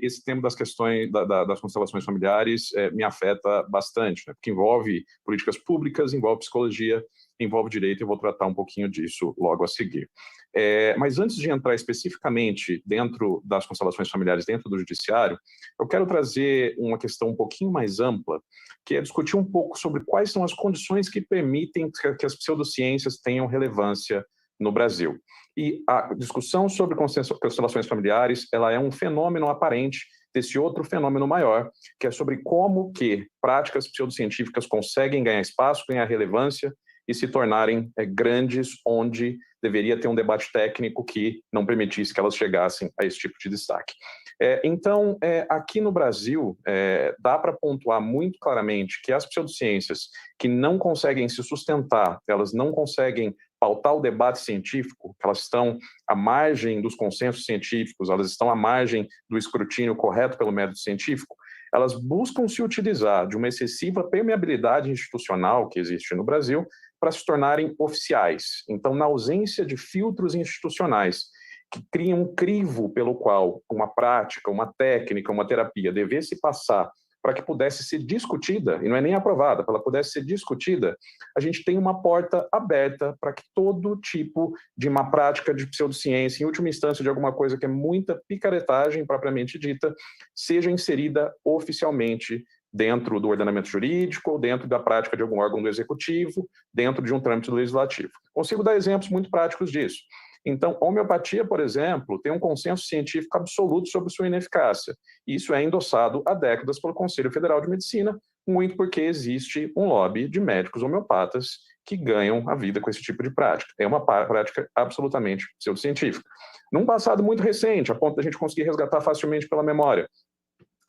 esse tema das questões das constelações familiares me afeta bastante, né? Porque envolve políticas públicas, envolve psicologia, envolve direito, e eu vou tratar um pouquinho disso logo a seguir. Mas antes de entrar especificamente dentro das constelações familiares, dentro do judiciário, eu quero trazer uma questão um pouquinho mais ampla, que é discutir um pouco sobre quais são as condições que permitem que as pseudociências tenham relevância no Brasil. E a discussão sobre constelações familiares, ela é um fenômeno aparente desse outro fenômeno maior, que é sobre como que práticas pseudocientíficas conseguem ganhar espaço, ganhar relevância e se tornarem grandes, onde deveria ter um debate técnico que não permitisse que elas chegassem a esse tipo de destaque. Então, aqui no Brasil, dá para pontuar muito claramente que as pseudociências que não conseguem se sustentar, elas não conseguem pautar o debate científico, elas estão à margem dos consensos científicos, elas estão à margem do escrutínio correto pelo método científico, elas buscam se utilizar de uma excessiva permeabilidade institucional que existe no Brasil para se tornarem oficiais. Então, na ausência de filtros institucionais que criam um crivo pelo qual uma prática, uma técnica, uma terapia devesse passar para que pudesse ser discutida, e não é nem aprovada, para ela pudesse ser discutida, a gente tem uma porta aberta para que todo tipo de uma prática de pseudociência, em última instância de alguma coisa que é muita picaretagem propriamente dita, seja inserida oficialmente dentro do ordenamento jurídico, ou dentro da prática de algum órgão do executivo, dentro de um trâmite do legislativo. Consigo dar exemplos muito práticos disso. Então, a homeopatia, por exemplo, tem um consenso científico absoluto sobre sua ineficácia. Isso é endossado há décadas pelo Conselho Federal de Medicina, muito porque existe um lobby de médicos homeopatas que ganham a vida com esse tipo de prática. É uma prática absolutamente pseudocientífica. Num passado muito recente, a ponto da gente conseguir resgatar facilmente pela memória,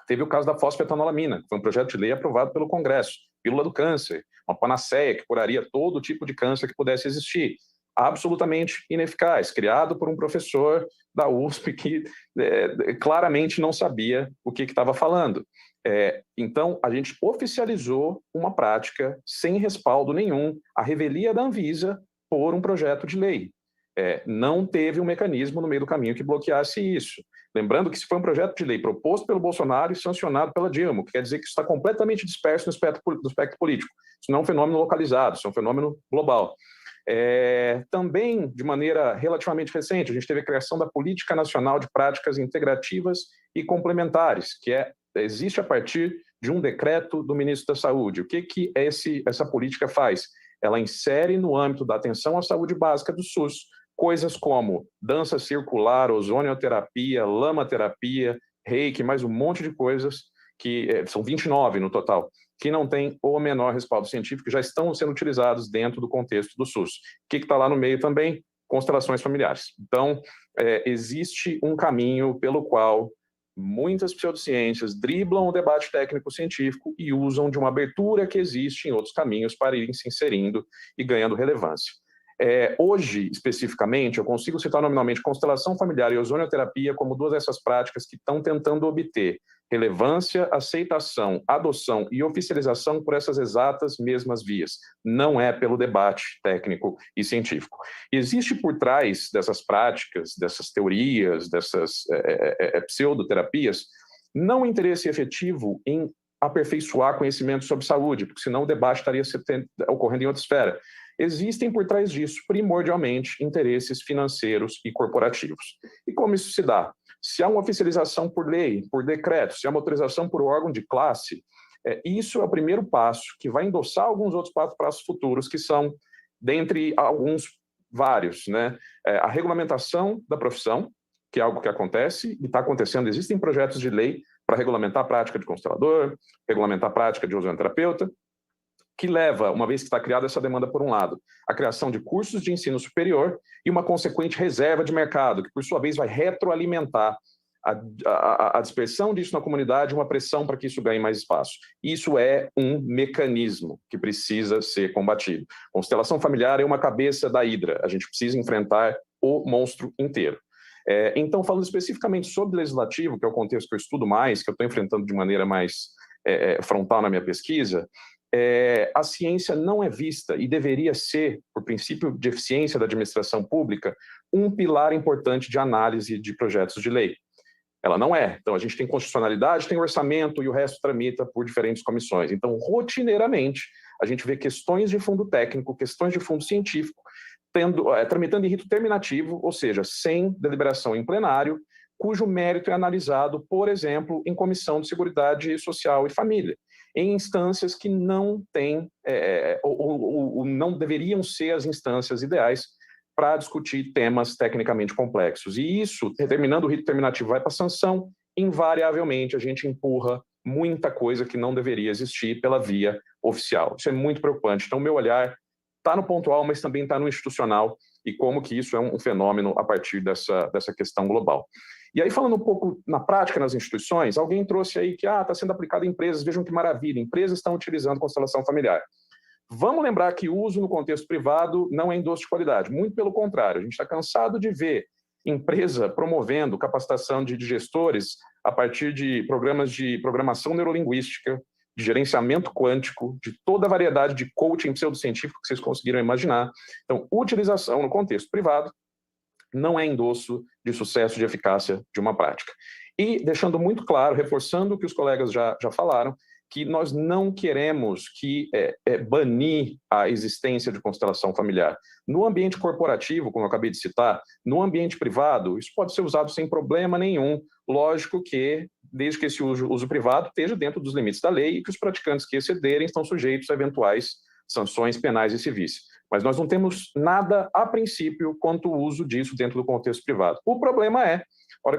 teve o caso da fosfetanolamina, que foi um projeto de lei aprovado pelo Congresso, pílula do câncer, uma panaceia que curaria todo tipo de câncer que pudesse existir. Absolutamente ineficaz, criado por um professor da USP que claramente não sabia o que estava falando. Então, a gente oficializou uma prática sem respaldo nenhum, a revelia da Anvisa, por um projeto de lei. Não teve um mecanismo no meio do caminho que bloqueasse isso. Lembrando que isso foi um projeto de lei proposto pelo Bolsonaro e sancionado pela Dilma, que quer dizer que isso está completamente disperso no espectro político. Isso não é um fenômeno localizado, isso é um fenômeno global. Também, de maneira relativamente recente, a gente teve a criação da Política Nacional de Práticas Integrativas e Complementares, que existe a partir de um decreto do ministro da Saúde. O que essa política faz? Ela insere no âmbito da atenção à saúde básica do SUS coisas como dança circular, ozonioterapia, lamaterapia, reiki, mais um monte de coisas, que são 29 no total, que não tem o menor respaldo científico, já estão sendo utilizados dentro do contexto do SUS. O que está lá no meio também? Constelações familiares. Então, existe um caminho pelo qual muitas pseudociências driblam o debate técnico-científico e usam de uma abertura que existe em outros caminhos para irem se inserindo e ganhando relevância. Hoje, especificamente, eu consigo citar nominalmente constelação familiar e ozonioterapia como duas dessas práticas que estão tentando obter relevância, aceitação, adoção e oficialização por essas exatas mesmas vias. Não é pelo debate técnico e científico. Existe por trás dessas práticas, dessas teorias, dessas pseudoterapias, não um interesse efetivo em aperfeiçoar conhecimento sobre saúde, porque senão o debate estaria ocorrendo em outra esfera. Existem por trás disso, primordialmente, interesses financeiros e corporativos. E como isso se dá? Se há uma oficialização por lei, por decreto, se há uma autorização por órgão de classe, isso é o primeiro passo que vai endossar alguns outros passos futuros, que são, dentre alguns vários, né? A regulamentação da profissão, que é algo que acontece e está acontecendo. Existem projetos de lei para regulamentar a prática de constelador, regulamentar a prática de ozonoterapeuta, que leva, uma vez que está criada essa demanda por um lado, a criação de cursos de ensino superior e uma consequente reserva de mercado, que por sua vez vai retroalimentar a dispersão disso na comunidade, uma pressão para que isso ganhe mais espaço. Isso é um mecanismo que precisa ser combatido. Constelação familiar é uma cabeça da hidra, a gente precisa enfrentar o monstro inteiro. Então, falando especificamente sobre legislativo, que é o contexto que eu estudo mais, que eu estou enfrentando de maneira mais frontal na minha pesquisa, a ciência não é vista, e deveria ser, por princípio de eficiência da administração pública, um pilar importante de análise de projetos de lei. Ela não é. Então, a gente tem constitucionalidade, tem orçamento e o resto tramita por diferentes comissões. Então, rotineiramente, a gente vê questões de fundo técnico, questões de fundo científico, tramitando em rito terminativo, ou seja, sem deliberação em plenário, cujo mérito é analisado, por exemplo, em Comissão de Seguridade Social e Família, em instâncias que não têm, ou não deveriam ser as instâncias ideais para discutir temas tecnicamente complexos. E isso, terminando o rito terminativo, vai para a sanção, invariavelmente a gente empurra muita coisa que não deveria existir pela via oficial. Isso é muito preocupante. Então, meu olhar está no pontual, mas também está no institucional, e como que isso é um fenômeno a partir dessa questão global. E aí, falando um pouco na prática nas instituições, alguém trouxe aí que está sendo aplicado em empresas, vejam que maravilha, empresas estão utilizando constelação familiar. Vamos lembrar que o uso no contexto privado não é endosso de qualidade, muito pelo contrário, a gente está cansado de ver empresa promovendo capacitação de gestores a partir de programas de programação neurolinguística, de gerenciamento quântico, de toda a variedade de coaching pseudocientífico que vocês conseguiram imaginar. Então, utilização no contexto privado não é endosso de sucesso, de eficácia de uma prática. E deixando muito claro, reforçando o que os colegas já falaram, que nós não queremos banir a existência de constelação familiar. No ambiente corporativo, como eu acabei de citar, no ambiente privado, isso pode ser usado sem problema nenhum. Lógico que, desde que esse uso privado esteja dentro dos limites da lei e que os praticantes que excederem estão sujeitos a eventuais sanções penais e civis. Mas nós não temos nada, a princípio, quanto ao uso disso dentro do contexto privado. O problema é, a hora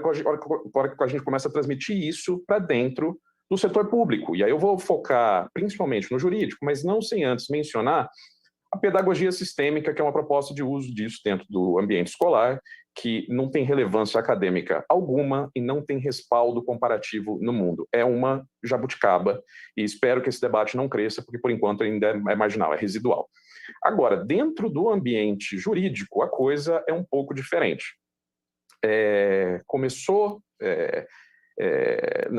que a gente começa a transmitir isso para dentro do setor público. E aí eu vou focar principalmente no jurídico, mas não sem antes mencionar a pedagogia sistêmica, que é uma proposta de uso disso dentro do ambiente escolar, que não tem relevância acadêmica alguma e não tem respaldo comparativo no mundo. É uma jabuticaba e espero que esse debate não cresça, porque por enquanto ainda é marginal, é residual. Agora, dentro do ambiente jurídico, a coisa é um pouco diferente. Começou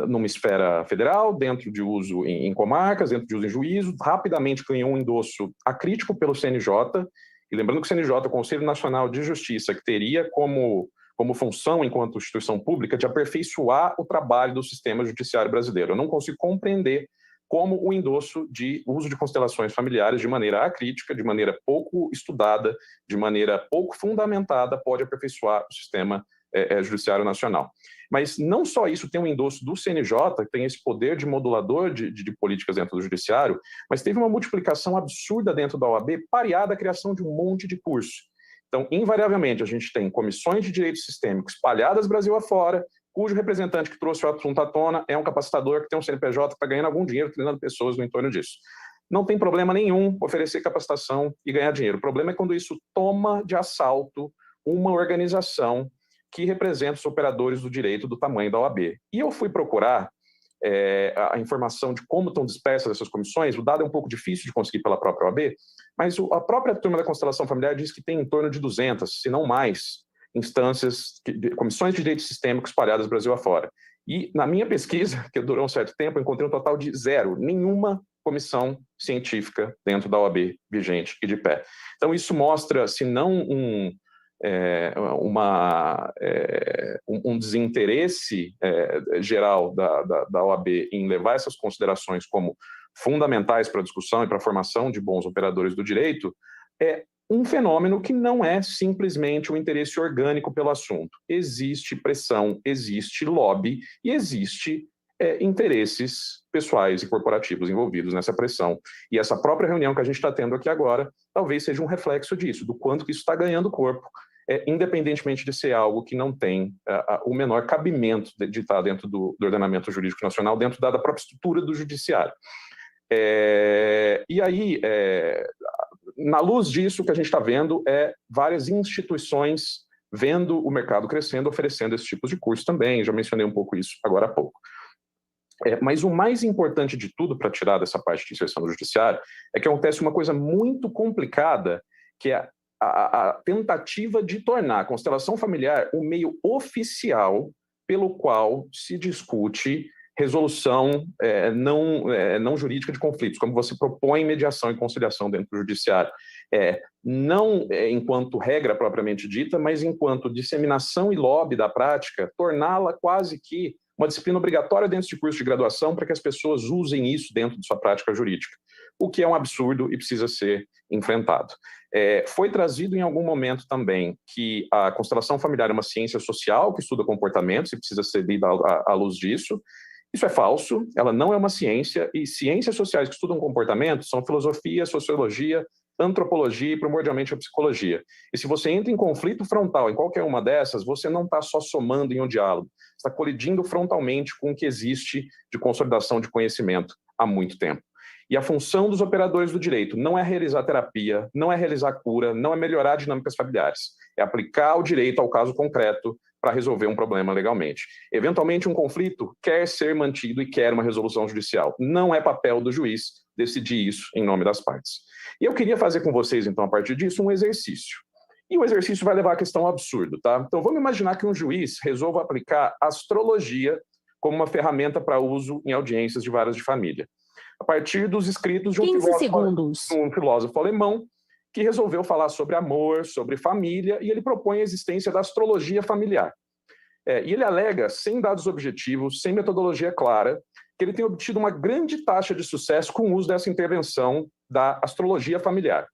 numa esfera federal, dentro de uso em comarcas, dentro de uso em juízo, rapidamente ganhou um endosso acrítico pelo CNJ, e lembrando que o CNJ é o Conselho Nacional de Justiça, que teria como função, enquanto instituição pública, de aperfeiçoar o trabalho do sistema judiciário brasileiro. Eu não consigo compreender como o endosso de uso de constelações familiares de maneira acrítica, de maneira pouco estudada, de maneira pouco fundamentada, pode aperfeiçoar o sistema judiciário nacional. Mas não só isso, tem um endosso do CNJ, que tem esse poder de modulador de políticas dentro do judiciário, mas teve uma multiplicação absurda dentro da OAB, pareada a criação de um monte de curso. Então, invariavelmente, a gente tem comissões de direito sistêmico espalhadas Brasil afora, cujo representante que trouxe o assunto à tona é um capacitador que tem um CNPJ que está ganhando algum dinheiro treinando pessoas no entorno disso. Não tem problema nenhum oferecer capacitação e ganhar dinheiro. O problema é quando isso toma de assalto uma organização que representa os operadores do direito do tamanho da OAB. E eu fui procurar a informação de como estão dispersas essas comissões. O dado é um pouco difícil de conseguir pela própria OAB, mas a própria turma da constelação familiar diz que tem em torno de 200, se não mais, instâncias, comissões de direito sistêmico espalhadas Brasil afora. E na minha pesquisa, que durou um certo tempo, eu encontrei um total de 0, nenhuma comissão científica dentro da OAB vigente e de pé. Então isso mostra, se não um desinteresse geral da OAB em levar essas considerações como fundamentais para a discussão e para a formação de bons operadores do direito, é um fenômeno que não é simplesmente um interesse orgânico pelo assunto. Existe pressão, existe lobby e existe interesses pessoais e corporativos envolvidos nessa pressão. E essa própria reunião que a gente está tendo aqui agora talvez seja um reflexo disso, do quanto que isso está ganhando corpo, independentemente de ser algo que não tem o menor cabimento de estar dentro do ordenamento jurídico nacional, dentro da própria estrutura do judiciário. E aí, na luz disso, o que a gente está vendo é várias instituições vendo o mercado crescendo, oferecendo esse tipo de curso também, já mencionei um pouco isso agora há pouco. Mas o mais importante de tudo para tirar dessa parte de inserção no judiciário é que acontece uma coisa muito complicada, que é a tentativa de tornar a constelação familiar o meio oficial pelo qual se discute resolução não jurídica de conflitos, como você propõe mediação e conciliação dentro do judiciário. Não enquanto regra propriamente dita, mas enquanto disseminação e lobby da prática, torná-la quase que uma disciplina obrigatória dentro de curso de graduação para que as pessoas usem isso dentro de sua prática jurídica, o que é um absurdo e precisa ser enfrentado. Foi trazido em algum momento também que a constelação familiar é uma ciência social que estuda comportamentos e precisa ser lida à luz disso. Isso é falso, ela não é uma ciência, e ciências sociais que estudam comportamento são filosofia, sociologia, antropologia e primordialmente a psicologia. E se você entra em conflito frontal em qualquer uma dessas, você não está só somando em um diálogo, está colidindo frontalmente com o que existe de consolidação de conhecimento há muito tempo. E a função dos operadores do direito não é realizar terapia, não é realizar cura, não é melhorar dinâmicas familiares, é aplicar o direito ao caso concreto para resolver um problema legalmente. Eventualmente, um conflito quer ser mantido e quer uma resolução judicial. Não é papel do juiz decidir isso em nome das partes. E eu queria fazer com vocês, então, a partir disso, um exercício. E o exercício vai levar à questão absurda, tá? Então, vamos imaginar que um juiz resolva aplicar astrologia como uma ferramenta para uso em audiências de varas de família, a partir dos escritos de um filósofo alemão que resolveu falar sobre amor, sobre família, e ele propõe a existência da astrologia familiar. E ele alega, sem dados objetivos, sem metodologia clara, que ele tem obtido uma grande taxa de sucesso com o uso dessa intervenção da astrologia familiar.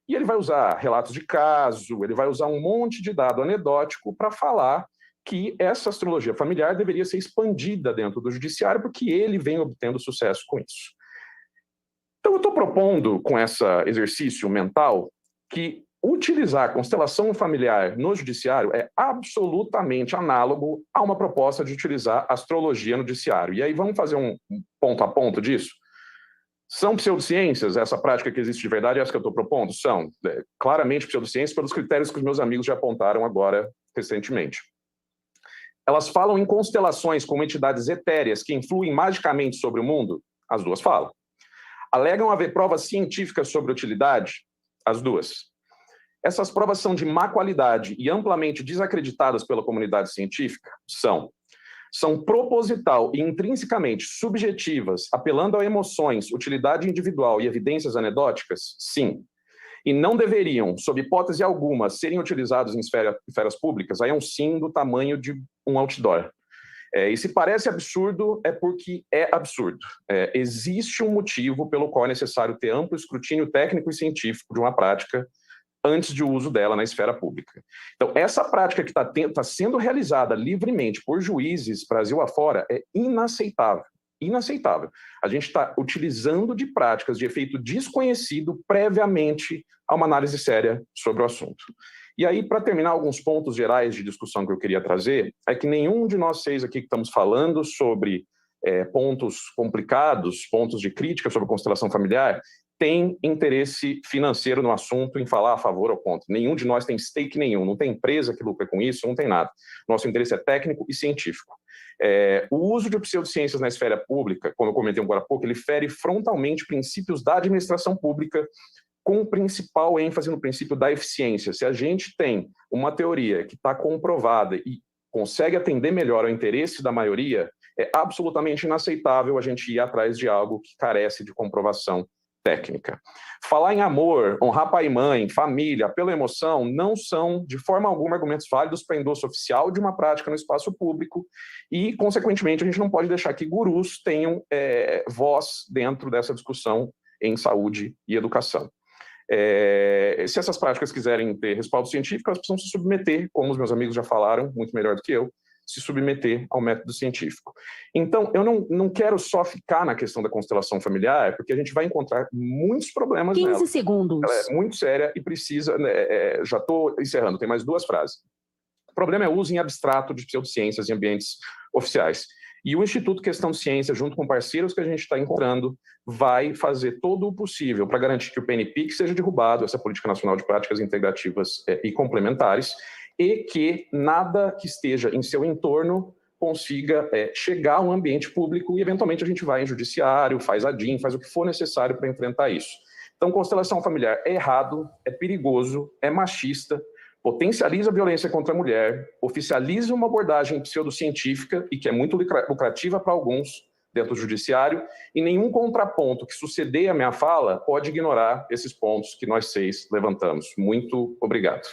E ele vai usar relatos de caso, ele vai usar um monte de dado anedótico para falar que essa astrologia familiar deveria ser expandida dentro do judiciário, porque ele vem obtendo sucesso com isso. Então, eu estou propondo, com esse exercício mental, que utilizar a constelação familiar no judiciário é absolutamente análogo a uma proposta de utilizar astrologia no judiciário. E aí vamos fazer um ponto a ponto disso? São pseudociências essa prática que existe de verdade, essa que eu estou propondo? São claramente pseudociências pelos critérios que os meus amigos já apontaram agora recentemente. Elas falam em constelações como entidades etéreas que influem magicamente sobre o mundo? As duas falam. Alegam haver provas científicas sobre utilidade? As duas. Essas provas são de má qualidade e amplamente desacreditadas pela comunidade científica? São. São proposital e intrinsecamente subjetivas, apelando a emoções, utilidade individual e evidências anedóticas? Sim. E não deveriam, sob hipótese alguma, serem utilizados em esferas públicas? Aí é um sim do tamanho de um outdoor. E se parece absurdo, é porque é absurdo. Existe um motivo pelo qual é necessário ter amplo escrutínio técnico e científico de uma prática antes de uso dela na esfera pública. Então, essa prática que está sendo realizada livremente por juízes Brasil afora é inaceitável. Inaceitável. A gente está utilizando de práticas de efeito desconhecido previamente a uma análise séria sobre o assunto. E aí, para terminar, alguns pontos gerais de discussão que eu queria trazer, é que nenhum de nós seis aqui que estamos falando sobre pontos complicados, pontos de crítica sobre a constelação familiar, tem interesse financeiro no assunto em falar a favor ou contra. Nenhum de nós tem stake nenhum, não tem empresa que lucra com isso, não tem nada. Nosso interesse é técnico e científico. O uso de pseudociências na esfera pública, como eu comentei agora há pouco, ele fere frontalmente princípios da administração pública, com principal ênfase no princípio da eficiência. Se a gente tem uma teoria que está comprovada e consegue atender melhor ao interesse da maioria, é absolutamente inaceitável a gente ir atrás de algo que carece de comprovação técnica. Falar em amor, honrar pai e mãe, família, pela emoção, não são, de forma alguma, argumentos válidos para endosso oficial de uma prática no espaço público e, consequentemente, a gente não pode deixar que gurus tenham voz dentro dessa discussão em saúde e educação. Se essas práticas quiserem ter respaldo científico, elas precisam se submeter, como os meus amigos já falaram, muito melhor do que eu, se submeter ao método científico. Então, eu não quero só ficar na questão da constelação familiar, porque a gente vai encontrar muitos problemas 15 nela. segundos. Ela é muito séria e precisa... já estou encerrando, tem mais duas frases. O problema é o uso em abstrato de pseudociências em ambientes oficiais. E o Instituto Questão de Ciência, junto com parceiros que a gente está encontrando, vai fazer todo o possível para garantir que o PNPIC seja derrubado, essa Política Nacional de Práticas Integrativas e Complementares, e que nada que esteja em seu entorno consiga chegar a um ambiente público e, eventualmente, a gente vai em judiciário, faz a DIN, faz o que for necessário para enfrentar isso. Então, constelação familiar é errado, é perigoso, é machista, potencializa a violência contra a mulher, oficializa uma abordagem pseudocientífica e que é muito lucrativa para alguns dentro do judiciário, e nenhum contraponto que suceder à minha fala pode ignorar esses pontos que nós 6 levantamos. Muito obrigado.